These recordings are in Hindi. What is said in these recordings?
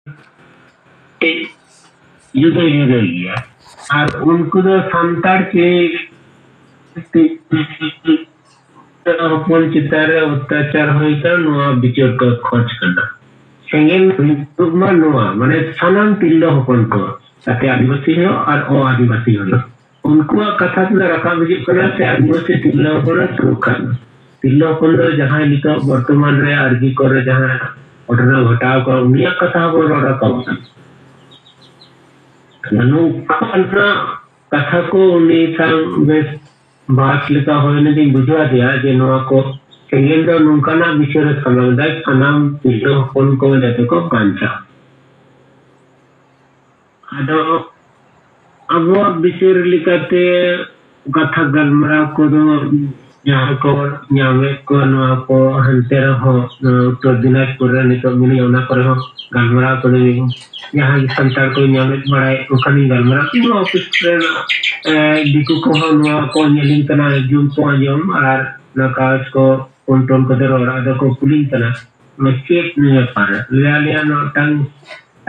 जुदा जुदा गया और उनको तो संतार के हपन चितारे अत्याचार होइता नोआ बिचार का खर्च करना सेंगेल तुमा नोआ माने सानाम तिल्लो हपन को ताते आदिवासी हो और आदिवासी हो उनको कथा तुला रखा बिजि कना से आदिवासी तिल्लो हपन सुरखान तिल्लो हपन दो जहां नितो वर्तमान रे आरजी करे जहां घटना घटाव का उनिया कथा को रखा ननु कल्पना कथा को उन्हीं sang बेस बात लेका होने दिन बुझवा दिया जे नोआ को सेंगेल दो नुंकाना बिचार समाधान सानाम तिल्लो हपन को जाते को कांचा आदो अब बिचार लिखाते कथा गलमरा को दो यहाँ को ᱧᱟᱢᱮ को नोआ को हंते रहो उत्तर दिनाजपुर रे नितो मिनी ओना करे हो गलमरा को दे यहाँ की संतार को ᱧᱟᱢᱮ बड़ाई उखानी गलमरा को ऑफिस रे दिकु को हो नोआ को ᱧᱮᱞᱤᱧ तना जुम को आजम और नकाश को उनटोन को दे रोड़ा दो को पुलिंग तना मचेक ने पार लिया लिया नोटंग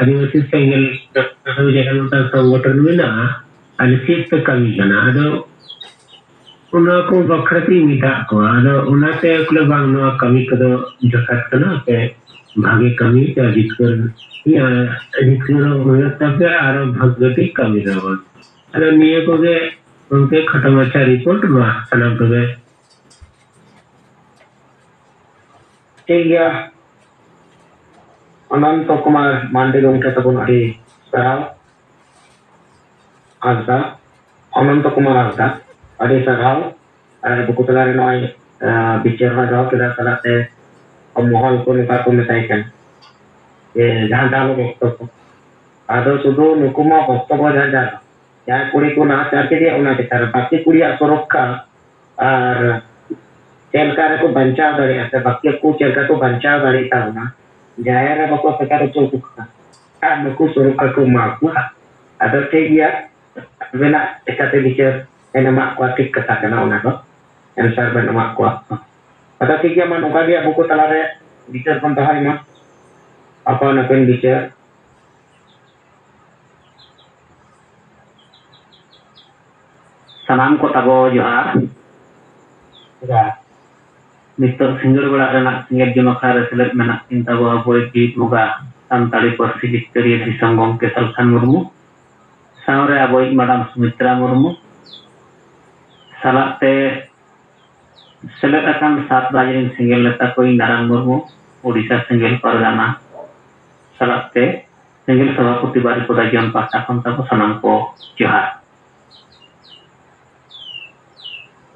आदिवासी सेंगल तो जगह नोटंग संगठन में ना अलिसित पे कमी करना अदो उना को बखरती मिटा को आदो उना से कुल बांग नोआ कमी कदो जकत कना पे भागे कमी ते अधिकर होय तबे आरो भगवती कमी रहो अदो निये को के उनके खटमचा रिपोर्ट मा सनम को ठीक गया अनंत कुमार मांडे गंके तबन अड़ी सराव आजदा अनंत कुमार आजदा अड़ी सराव और बुकुतला रे नय बिचार ना जाओ केदा तलाते मोहल को निका को मेताइकन ये जहां डालो वक्तव्य आदो सुदो नुकुमा वक्तव्य जहां जा या कुड़ी को ना चार के दिया उना के तार बाकी कुड़ी सुरक्षा और चलकार को बचाव दड़े से बाकी को चलकार को बचाव दड़े ताउना जायरा बको सकार चौकुका आ नुकु सुरक्षा को माकु आदो ठीक गया बेना एकाते बिचार एना mak ko tik kata kana ona ko answer ben mak ko ata ठीक गया मन ओका गया बुको तला रे बिचार kon tahai ma apa na pen बिचार सानाम को तबो जोहार मिस्टर सिंगर बड़ा रना सिंगर जनोखा रेसलेट मेना चिंता बो बोय की मुगा सानताड़ी पार्सी जिक्तरिया दिसंग गमके सलखान मुर्मू सावरे अबोय मैडम सुमित्रा मुर्मू सालाते सेलेट अकान 7 राजरिन सिंगल लेता कोई नारायण मुर्मू ओडिशा सिंगल परगाना सालाते सिंगल सभापति बारिपदा जन पाटा खन तब सानाम को जोहार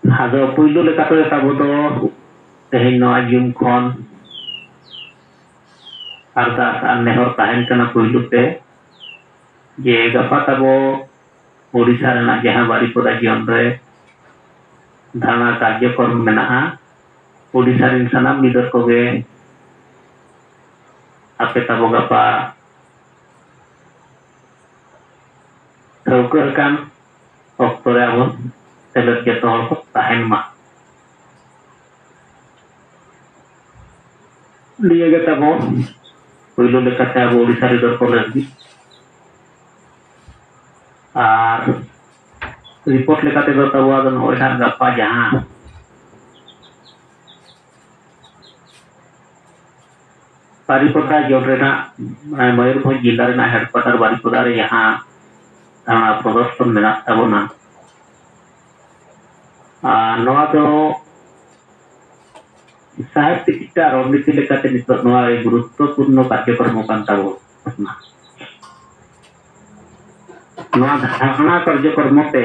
हादो पुइलो लेकाते तब दो तेहेन नोआ जुम खन अरदास आर नेहर ताहेन कना पुइलो ते जे गपा तबो ओडिशा रेना जहां बारिपदा जन रे धारणा कार्यक्रम मेना ओडिशा रिन सानाम लीडर को गे आपे तबो गपा ठौकर कान ऑक्टोरे अब सेलेट जतो हर को ताहेन मा लिए गे तबो पहिलो लेकाते अब ओडिशा लीडर को लगी आर रिपोर्ट लेकाते दो तबो आदन ओइठा गप्पा जहां बारिपदा जोरेना मयूरभंज जिला रेना हेडक्वार्टर बारिपदा रे यहाँ थाना प्रदर्शन मेना तबोना नोआ दो साहित्य किता रणनीति लेकाते नितो नोआ गुरुत्वपूर्ण कार्यक्रम कान तबो नोआ धारणा कार्यक्रम ते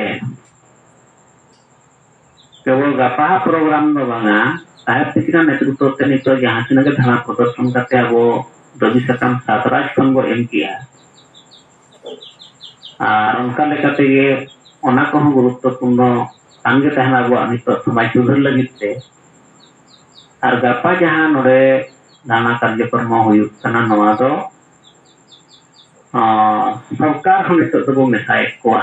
केवल गपा प्रोग्राम दो बांगा साहित्य किना नेतृत्व ते नितो जहां तिना के धारणा प्रदर्शन करते अब दबी सकम सातराज खन गो एम किया और उनका लेकाते गे ओना को गुरुत्वपूर्ण संगे तहना अब नितो समाज सुधार लगित ते और गपा जहां नोरे धारणा कार्यक्रम हुयुक कना नोआ दो सरकार हम नितो तो मेसाय को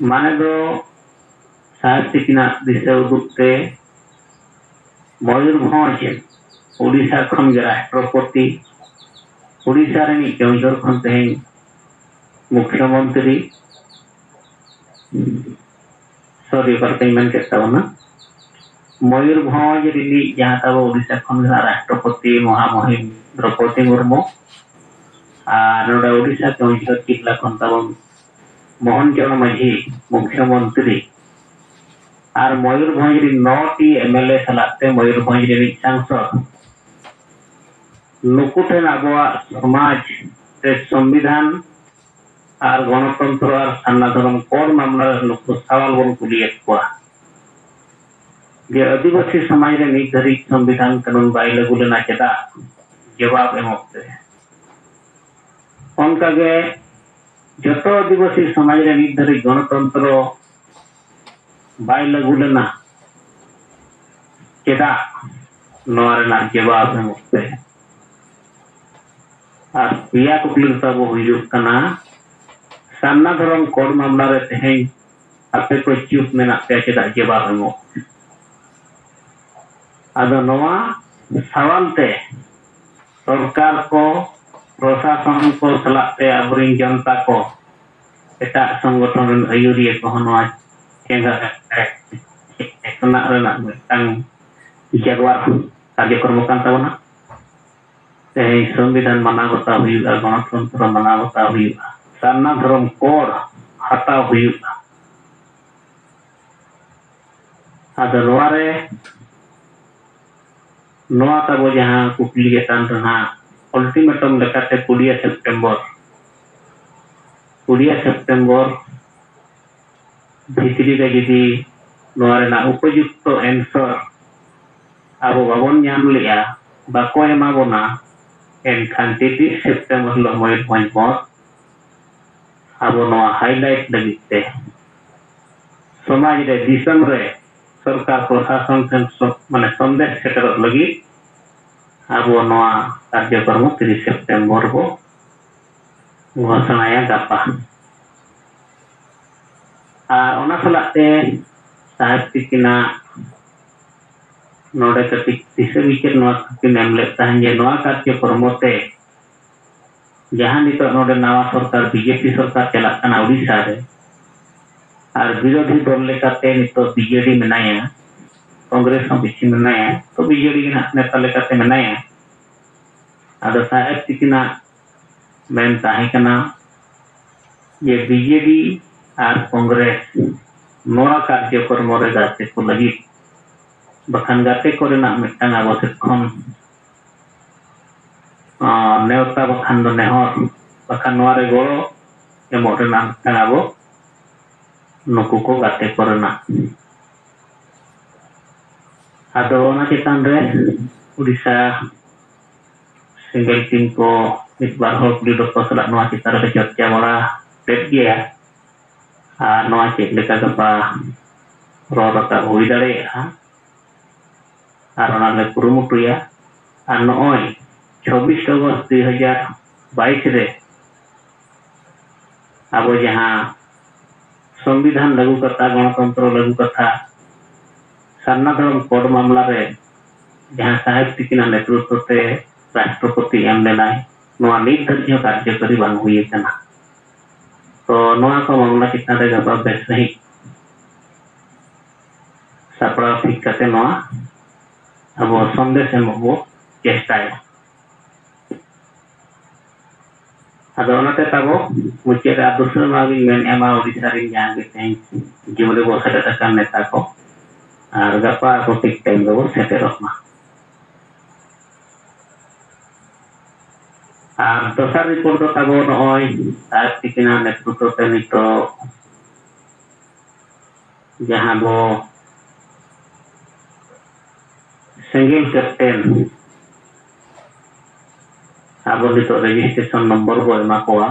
माने दो साहित्य किना दिशा उदुकते मयूरभंज उड़ीसा खन के राष्ट्रपति उड़ीसा रे केउझर खन तेहें मुख्यमंत्री सॉरी करते मन के तवना मयूरभंज रिली जहाँ तब उड़ीसा खन राष्ट्रपति महामहिम द्रौपदी मुर्मू और नोडा उड़ीसा केउझर जिला खन तब मोहन चरण माझी मुख्यमंत्री और मयूरभंज री 9टी एमएलए सलाते मयूरभंज री सांसद नुकुठन आबुआ समाज से संविधान और गणतंत्र और सनातन कोड मामला नुकु सवाल बन कुलियत को जे आदिवासी समाज रे निर्धारित संविधान कानून बाय लागू लेना चेदा जवाब एमते उनका गे जतो आदिवासी समाज रे निर्धारित गणतंत्र बाय लागू लेना चेदा नोर ना जवाब एमते और पिया कुकली तब हुयुक कना सामना धरम कोड मामला रे तेहें आपे को चुप मेना पे चेदा जवाब एमो आदो नोआ सवाल ते सरकार को प्रशासन को सलाते अबरिन जनता को एटा संगठन आयुरिया को नोआ केंगा एकना रेना मिटंग जगवार कार्यक्रम कान ताबना संविधान मानावता हुआ गणतंत्र मानावता हुआ सामना धर्म कोड हटा हुआ आदो नोआरे नोआ तब जहाँ कुकली रहा अल्टीमेटम लेकाते 20 सेप्टेम्बर भितरी रे जदि नोआ रेना उपयुक्त एंसर अब बाबन नाम लिया बाको एमा बोना एनखान 30 सेप्टेम्बर मयूरभंज अब नोआ हाईलाइट लगिते समाज रे दिसम रे सरकार प्रशासन माने संदेश सेटर लगी अब नोआ कार्यक्रम 30 सेप्टेम्बर को घोषणाया गापा और ओना सलाते साहित्य किना नोडे कति दिसे विचार नोआ किन एमले ताहन जे नोआ कार्यक्रम ते जहां नितो नोडे नवा सरकार बीजेपी सरकार चलाकना उड़ीसा रे और विरोधी दल लेकाते नितो बीजेडी मेनाया कांग्रेस में बिची मेनाया तो बीजेडी के नेता लेकाते मेनाया आदो साहित्य किना मेन ताहे कना ये बीजेडी और कांग्रेस नोआ कार्यक्रम रे गाते को लगी बखान गाते को रेना मिटंग आवश्यक खन नेवता बखान दो नेहर बखान नोआ रे गोड़ो एमो रेना मिटंग आबो नुकु को गाते को रेना आदो ओना चेतान रे उड़ीसा सिंगल टीम को इस बार हॉल पुलिस को सला नोआ चितार रे चर्चा बड़ा पेट गया आ नोआ चेक लेका गपा रोरता हुई दाड़े और ओना कुरुमुटुया और नॉय 26 अगस्त 2022 रे अब जहाँ संविधान लागू करता गणतंत्र लागू करता सामना धर्म कोड मामला रे जहाँ साहित्य किना नेतृत्व ते राष्ट्रपति एम लेना नोआ निर्धारित कार्यकारी बांग हुई कना तो नोआ को मामला कितना रे गबा बेस नहीं सापड़ा ठीक करते नोआ अब संदेश एमबो चेष्टाय आदो ओनाते ताबो मुचे रे आदर्श मागी मेन एमा ओडिसा रे जहां के तें जीवले बो सेटा का नेता को और गपा को ठीक टाइम दो सेटेरना और दोसर रिपोर्ट तो ताबो नय आज तिकिना नेतृत्व ते नितो जहां बो सिंगल कैप्टन अब नितो रजिस्ट्रेशन नंबर बो एमा कोआ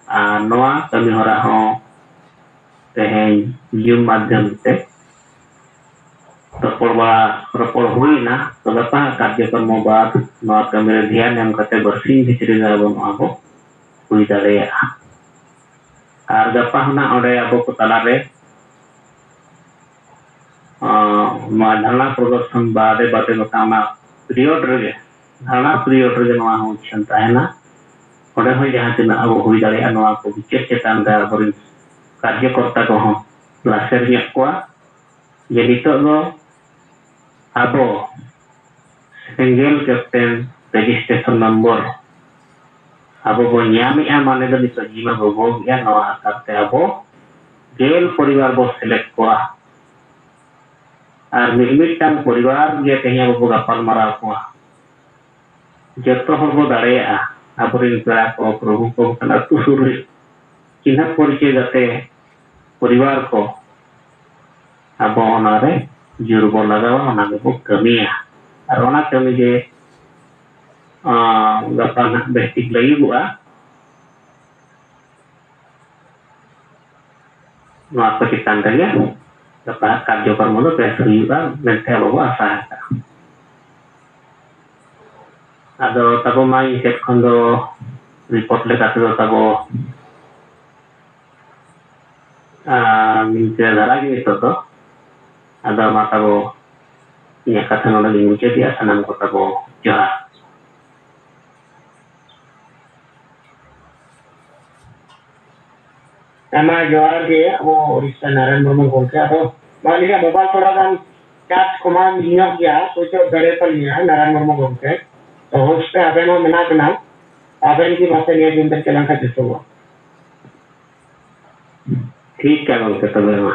आ नोआ कमी हरा हो तेहें जूम माध्यम से रपड़ हुई ना तो गपा कार्यक्रम बाद नोआ कमी रे ध्यान एम कते बरसिंग भितरी रे अब नोआ को हुई दाड़ेया और गपा हना ओडे अब को तला रे माधना प्रदर्शन बादे बाते बताना पिरियड रगे धारणा पिरियड रगे नवा हो उच्छन ताहेना ओडे हो जहां तना अब हुई दाड़े नवा को विचेर चेतान दा बरिन कार्यकर्ता को हो लासेर ᱧᱚᱜ ᱠᱚᱣᱟ जे नितो दो आबो सिंगल कैप्टन रजिस्ट्रेशन नंबर आबो बो ᱧᱟᱢᱮᱜᱼᱟ माने दो नितो जीमा बो भोगया नवा आकारते आबो गेल परिवार बो सिलेक्ट कोआ और मिमिटांग परिवार जे तेहे बो गापाल माराव कोआ जतो हर बो दाड़ेया आबोरिन पेड़ा को प्रभु को कना तुसुर चिन्ह परिचय जाते परिवार को आबो ओनारे जुर बो लगावा ओना बो कमिया और ओना कमी जे गपा ना बेस्टिक लईबुआ नवा को चितान रगे गपा कार्यक्रम दो बेस हुईबा मेंते आबो आशा है आदो तबो माई सेट खन दो रिपोर्ट लेकाते दो तबो मिनते धारा गे तो आदो मा तबो इया कथा नोडे गिं मुचे दिया सनम को तबो जोहार एमा जोहार के वो ओडिशा नारायण मुर्मू गोलके आदो मालिया मोबाइल थोड़ा गान चार्ज कमान नियो गया सोचो गड़े पर लिया नारायण मुर्मू गोलके तो होस्ट पे आबेनो मना कना आबेन की बातें निया जिंदर चलन का जिसो ठीक है गोलके तबे मा